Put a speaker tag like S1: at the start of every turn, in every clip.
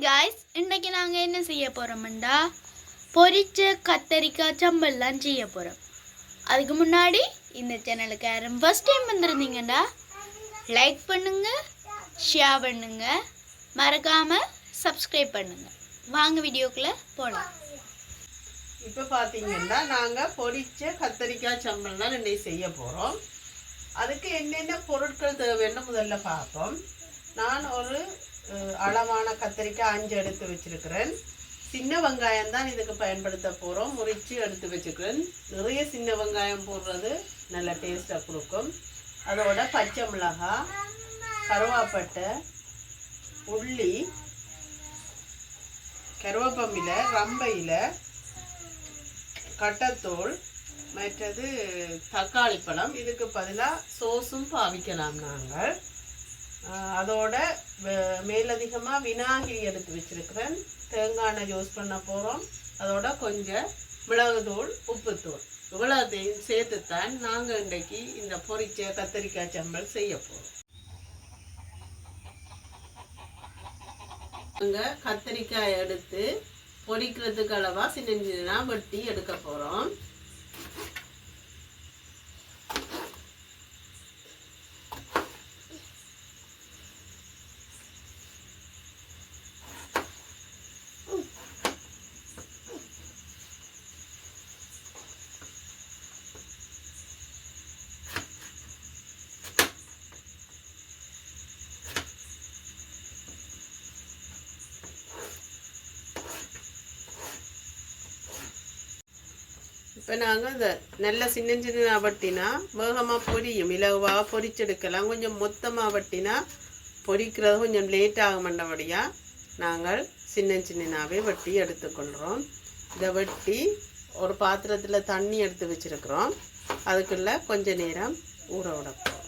S1: Guys, இன்றைக்கி நாங்கள் என்ன செய்ய போகிறோம்டா, பொரிச்ச கத்தரிக்காய் சம்பல்லாம் செய்ய போகிறோம். அதுக்கு முன்னாடி இந்த சேனலுக்கு யாரும் ஃபர்ஸ்ட் டைம் வந்திருந்தீங்கடா, லைக் பண்ணுங்க, ஷேர் பண்ணுங்க, மறக்காமல் சப்ஸ்கிரைப் பண்ணுங்க. வாங்க வீடியோக்குள்ளே போகலாம்.
S2: இப்போ பார்த்தீங்கன்னா நாங்கள் பொரிச்ச கத்தரிக்காய் சம்பல் தான் இன்னைக்கு செய்ய போகிறோம். அதுக்கு என்னென்ன பொருட்கள் தேவைன்னு முதல்ல பார்ப்போம். நான் ஒரு அளவான கத்தரிக்காய் 5 எடுத்து வச்சிருக்கிறேன். சின்ன வெங்காயம் தான் இதுக்கு பயன்படுத்த போகிறோம். முறிச்சு எடுத்து வச்சுக்கிறேன். நிறைய சின்ன வெங்காயம் போடுறது நல்ல டேஸ்ட்டாக கொடுக்கும். அதோட பச்சை மிளகாய், கருவேப்பட்டை, உள்ளி, கருவேப்பமிலை, ரம்பையில், கட்டத்தூள், மற்றது தக்காளி பழம். இதுக்கு பதிலாக சோஸும் பாவிக்கலாம் நாங்கள். அதோட மேலதிகமாக வினாகிரி எடுத்து வச்சிருக்கிறேன். தேங்காய் எண்ணெய் யூஸ் பண்ண போகிறோம். அதோட கொஞ்சம் மிளகுத்தூள், உப்புத்தூள், இவ்வளோத்தையும் சேர்த்துத்தான் நாங்கள் இன்றைக்கு இந்த பொரிச்ச கத்தரிக்காய் சம்பல் செய்ய போகிறோம். நாங்கள் கத்தரிக்காய் எடுத்து பொரிக்கிறதுக்கு அளவாக சின்ன சின்ன வெட்டி எடுக்க போகிறோம். இப்போ நாங்கள் இந்த நல்ல சின்ன சின்ன வட்டினா வேகமாக பொரியும், இலவாக பொரிச்செடுக்கலாம். கொஞ்சம் மொத்தமாக வட்டினா பொரிக்கிறது கொஞ்சம் லேட் ஆக மாட்டபடியாக நாங்கள் சின்ன சின்னவே வெட்டி எடுத்துக்கொள்கிறோம். இதை வெட்டி ஒரு பாத்திரத்தில் தண்ணி எடுத்து வச்சுருக்குறோம். அதுக்குள்ளே கொஞ்சம் நேரம் ஊற விடப்போம்.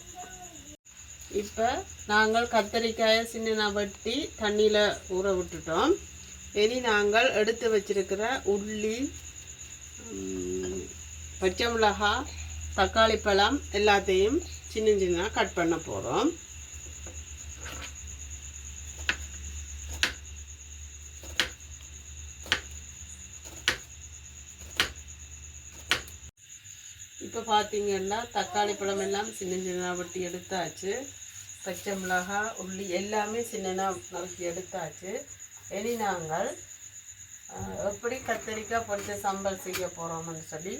S2: இப்போ நாங்கள் கத்தரிக்காயை சின்ன வெட்டி தண்ணியில் ஊற விட்டுட்டோம். இனி நாங்கள் எடுத்து வச்சிருக்கிற உள்ளி, பச்சை மிளகாய், தக்காளி பழம் எல்லாத்தையும் சின்ன சின்ன கட் பண்ண போகிறோம். இப்போ பார்த்தீங்கன்னா தக்காளி பழம் எல்லாம் சின்ன சின்ன வெட்டி எடுத்தாச்சு. பச்சை மிளகாய், உள்ளி எல்லாமே சின்ன நறுக்கி எடுத்தாச்சு. இனி நாங்கள் எப்படி கத்தரிக்காய் பொரிச்ச சம்பல் செய்ய போகிறோம்னு சொல்லி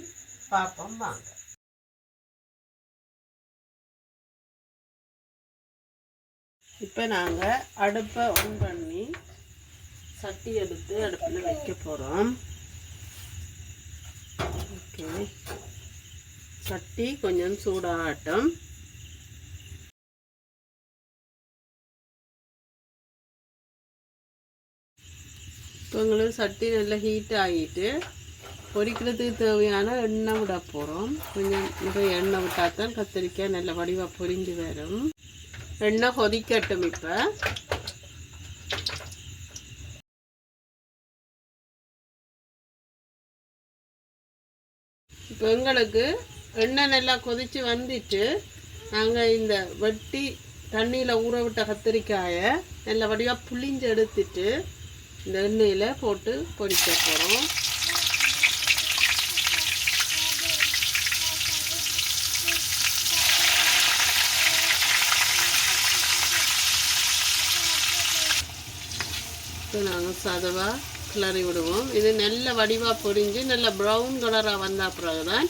S2: பார்ப்போம் வாங்க. இப்போ நாங்கள் அடுப்பை ஆன் பண்ணி சட்டி எடுத்து அடுப்பில் வைக்க போகிறோம். ஓகே, சட்டி கொஞ்சம் சூடாகட்டும். இப்போ எங்களுக்கு சட்டி நல்லா ஹீட் ஆகிட்டு பொரிக்கிறதுக்கு தேவையான எண்ணெய் விட போகிறோம். கொஞ்சம் நிறைய எண்ணெய் விட்டால் தான் கத்திரிக்காய் நல்ல வடிவாக பொரிஞ்சு வரும். எண்ணெய் கொதிக்கட்டும். இப்போ எங்களுக்கு எண்ணெய் நல்லா கொதித்து வந்துட்டு நாங்கள் இந்த வெட்டி தண்ணியில் ஊற விட்ட கத்திரிக்காயை நல்ல வடிவாக புளிஞ்சு எடுத்துட்டு இந்த எண்ணெயில் போட்டு பொரிக்க போகிறோம். இப்போ நாங்கள் சதவாக கிளறி விடுவோம். இது நல்ல வடிவாக பொரிஞ்சு நல்ல ப்ரௌன் கலராக வந்த பிறகு தான்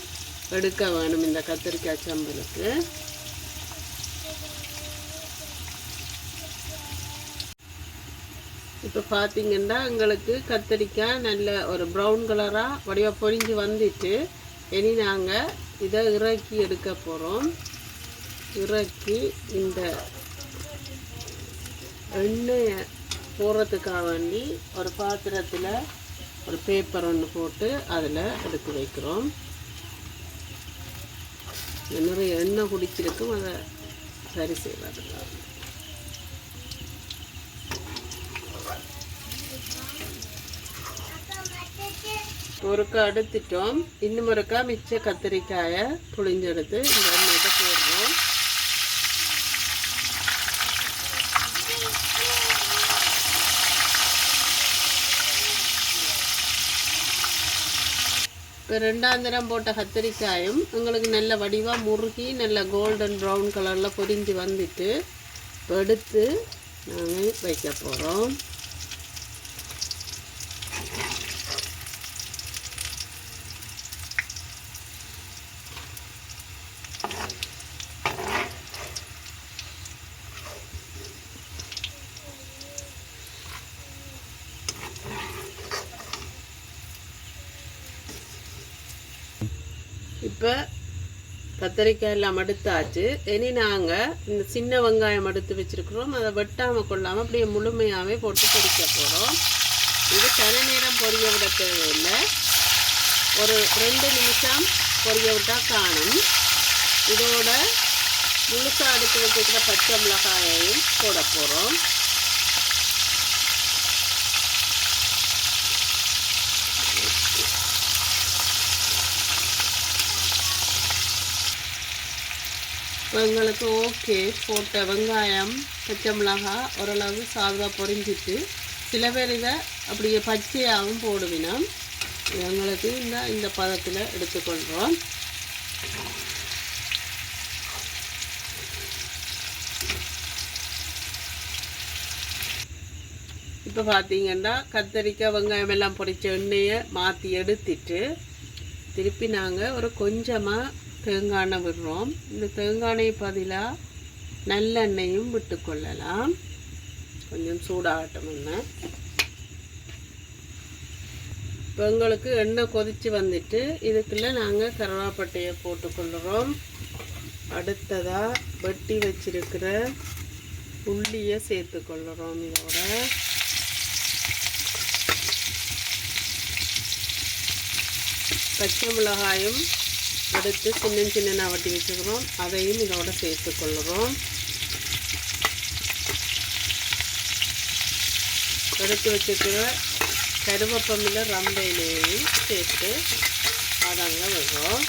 S2: எடுக்க வேணும் இந்த கத்திரிக்காய் சம்பலுக்கு. இப்போ பார்த்தீங்கன்னா எங்களுக்கு கத்தரிக்காய் நல்ல ஒரு ப்ரௌன் கலராக வடிவாக பொரிஞ்சு வந்துட்டு இனி நாங்கள் இதை இறக்கி எடுக்க போகிறோம். இறக்கி இந்த எண்ணெயை போடுறதுக்காக வேண்டி ஒரு பாத்திரத்தில் ஒரு பேப்பர் ஒன்று போட்டு அதில் எடுத்து வைக்கிறோம். நிறைய எண்ணெய் குடிச்சிருக்கும், அதை சரி செய்வதுக்காக. ஒருக்கா எடுத்துட்டோம். இன்னும் ஒருக்கா மிச்ச கத்திரிக்காயை புளிஞ்செடுத்து இந்த எண்ணெயை போடுறோம். இப்போ 2ஆம் தரம் போட்ட கத்திரிக்காயும் எங்களுக்கு நல்ல வடிவாக முறுகி நல்ல கோல்டன் ப்ரௌன் கலரில் பொரிஞ்சு வந்துட்டு இப்போ எடுத்து நாங்கள் வைக்க போகிறோம். இப்போ கத்திரிக்காய் எல்லாம் எடுத்தாச்சு. இனி நாங்கள் இந்த சின்ன வெங்காயம் எடுத்து வச்சுருக்குறோம். அதை வெட்டாமல் கொள்ளாமல் அப்படியே முழுமையாகவே போட்டு பொரிக்க போகிறோம். இது சில நேரம் பொரிய விட தேவையில்லை, ஒரு 2 நிமிஷம் பொரிய விட்டால் காணும். இதோட முழுசாக எடுத்து வச்சுக்கிற பச்சை மிளகாயையும் போட போகிறோம். இப்போ எங்களுக்கு ஓகே போட்ட வெங்காயம் பச்சை மிளகாய் ஓரளவு சாதமாக பொரிஞ்சிட்டு சில பேர் இதை அப்படியே பச்சையாகவும் போடுவினோம். எங்களுக்கு இந்த பதத்தில் எடுத்துக்கொள்கிறோம். இப்போ பார்த்தீங்கன்னா கத்தரிக்காய் வெங்காயம் எல்லாம் பொரித்த எண்ணெயை மாற்றி எடுத்துட்டு திருப்பி நாங்கள் ஒரு கொஞ்சமாக தேங்காய் எண்ணெய் விடுறோம். இந்த தேங்காய் எண்ணெய் பதிலாக நல்லெண்ணெயும் விட்டுக்கொள்ளலாம். கொஞ்சம் சூடாகட்டும் எண்ணெய். இப்போ எங்களுக்கு எண்ணெய் கொதித்து வந்துட்டு இதுக்குள்ளே நாங்கள் கருவேப்பட்டையை போட்டுக்கொள்கிறோம். அடுத்ததாக வெட்டி வச்சிருக்கிற உள்ளியை சேர்த்துக்கொள்கிறோம். இதோட பச்சை மிளகாயும் எடுத்து சின்ன வட்டி வச்சுக்கிறோம். அதையும் இதோட சேர்த்துக்கொள்கிறோம். எடுத்து வச்சுக்கிற கருவேப்பமில்லை ரம்பையிலையும் சேர்த்து அதங்க விடுறோம்.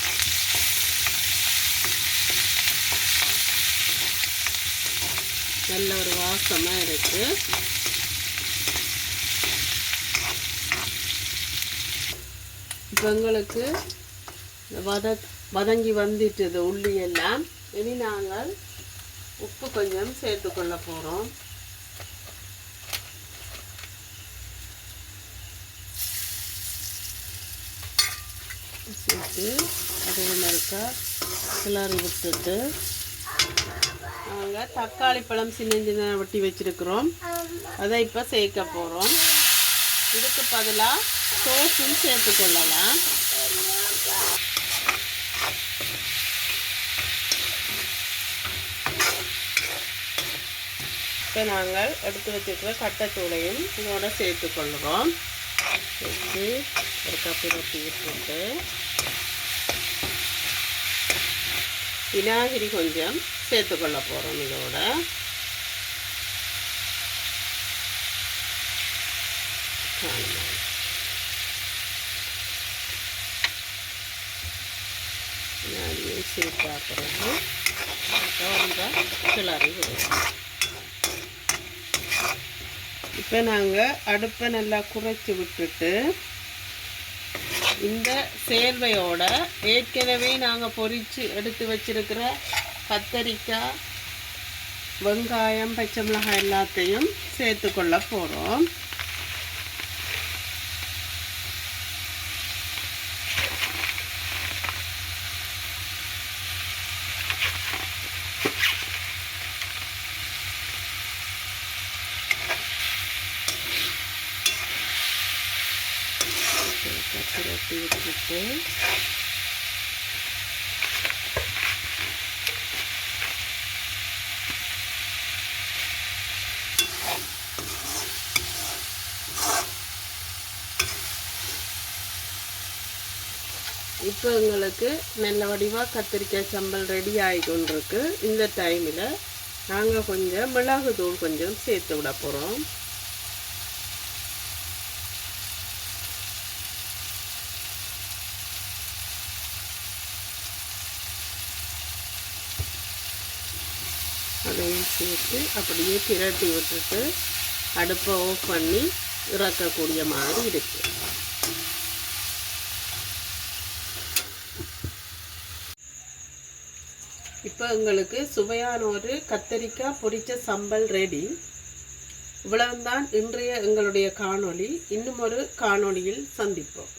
S2: நல்ல ஒரு வாசமாக இருக்குது. இப்போ எங்களுக்கு வதங்கி வந்துட்டுது உள்ளி எல்லாம். இனி நாங்கள் உப்பு கொஞ்சம் சேர்த்துக்கொள்ள போகிறோம். சேர்த்து அதே மாதிரிக்கா கிளறி விட்டுட்டு நாங்கள் தக்காளி பழம் சின்ன வெட்டி வச்சுருக்குறோம். அதை இப்போ சேர்க்க போகிறோம். இதுக்கு பதிலாக சோஸும் சேர்த்துக்கொள்ளலாம். இப்போ நாங்கள் எடுத்து வச்சுருக்கிற கட்டைத்தூளையும் இதோட சேர்த்துக்கொள்கிறோம். சேர்த்து ஒரு கப்பு ரொட்டி விட்டுட்டு விநாகிரி கொஞ்சம் சேர்த்துக்கொள்ள போகிறோம். இதோட விநாகிரியை சேர்த்தா பிறகு கிளறி விடுவோம். இப்போ நாங்கள் அடுப்பை நல்லா குறைச்சி விட்டுட்டு இந்த சேர்வையோட ஏற்கனவே நாங்கள் பொரித்து எடுத்து வச்சிருக்கிற கத்தரிக்காய் வெங்காயம் பச்சை மிளகாய் எல்லாத்தையும் சேர்த்துக்கொள்ள போகிறோம். ரொட்டி விட்டுட்டு இப்போ எங்களுக்கு நல்ல வடிவாக கத்திரிக்காய் சம்பல் ரெடி ஆகி கொண்டிருக்கு. இந்த டைமில் நாங்கள் கொஞ்சம் மிளகுத்தூள் கொஞ்சம் சேர்த்து விட போகிறோம். அதையும் சேர்த்து அப்படியே திரட்டி விட்டுட்டு அடுப்பை ஆஃப் பண்ணி இறக்கக்கூடிய மாதிரி இருக்குது. இப்போ எங்களுக்கு சுவையான ஒரு கத்தரிக்காய் பொரிச்ச சம்பல் ரெடி. இவ்வளவுதான் இன்றைய எங்களுடைய காணொளி. இன்னும் ஒரு காணொளியில் சந்திப்போம்.